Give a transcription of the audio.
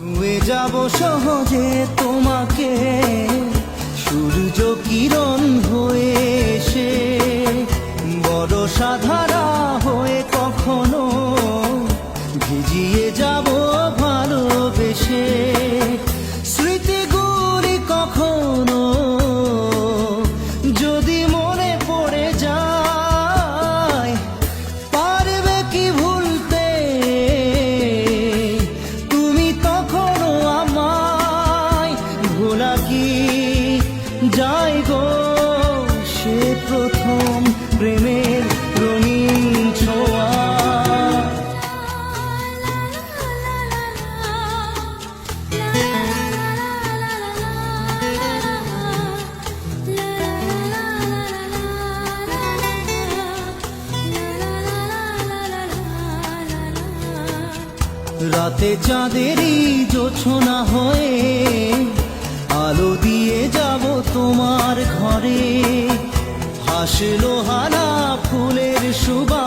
ছুঁয়ে যাব সহজে তোমাকে সূর্য কিরণ হয়ে এসে, বরষা ধারা হয়ে কখনো ভিজিয়ে যাব ভালোবেসে। স্মৃতিগুলি কখনো যদি মনে পড়ে যায়, পারবে কি ভুলতে তুমি তখনো আমায়? ভোলা কি যায় গো সে প্রথম প্রেমের রঙিন ছোঁয়া? রাতে চাঁদেরই জোছনা হয়ে আলো দিয়ে যাব তোমার ঘরে। হাসলো হানা ফুলের সুবাস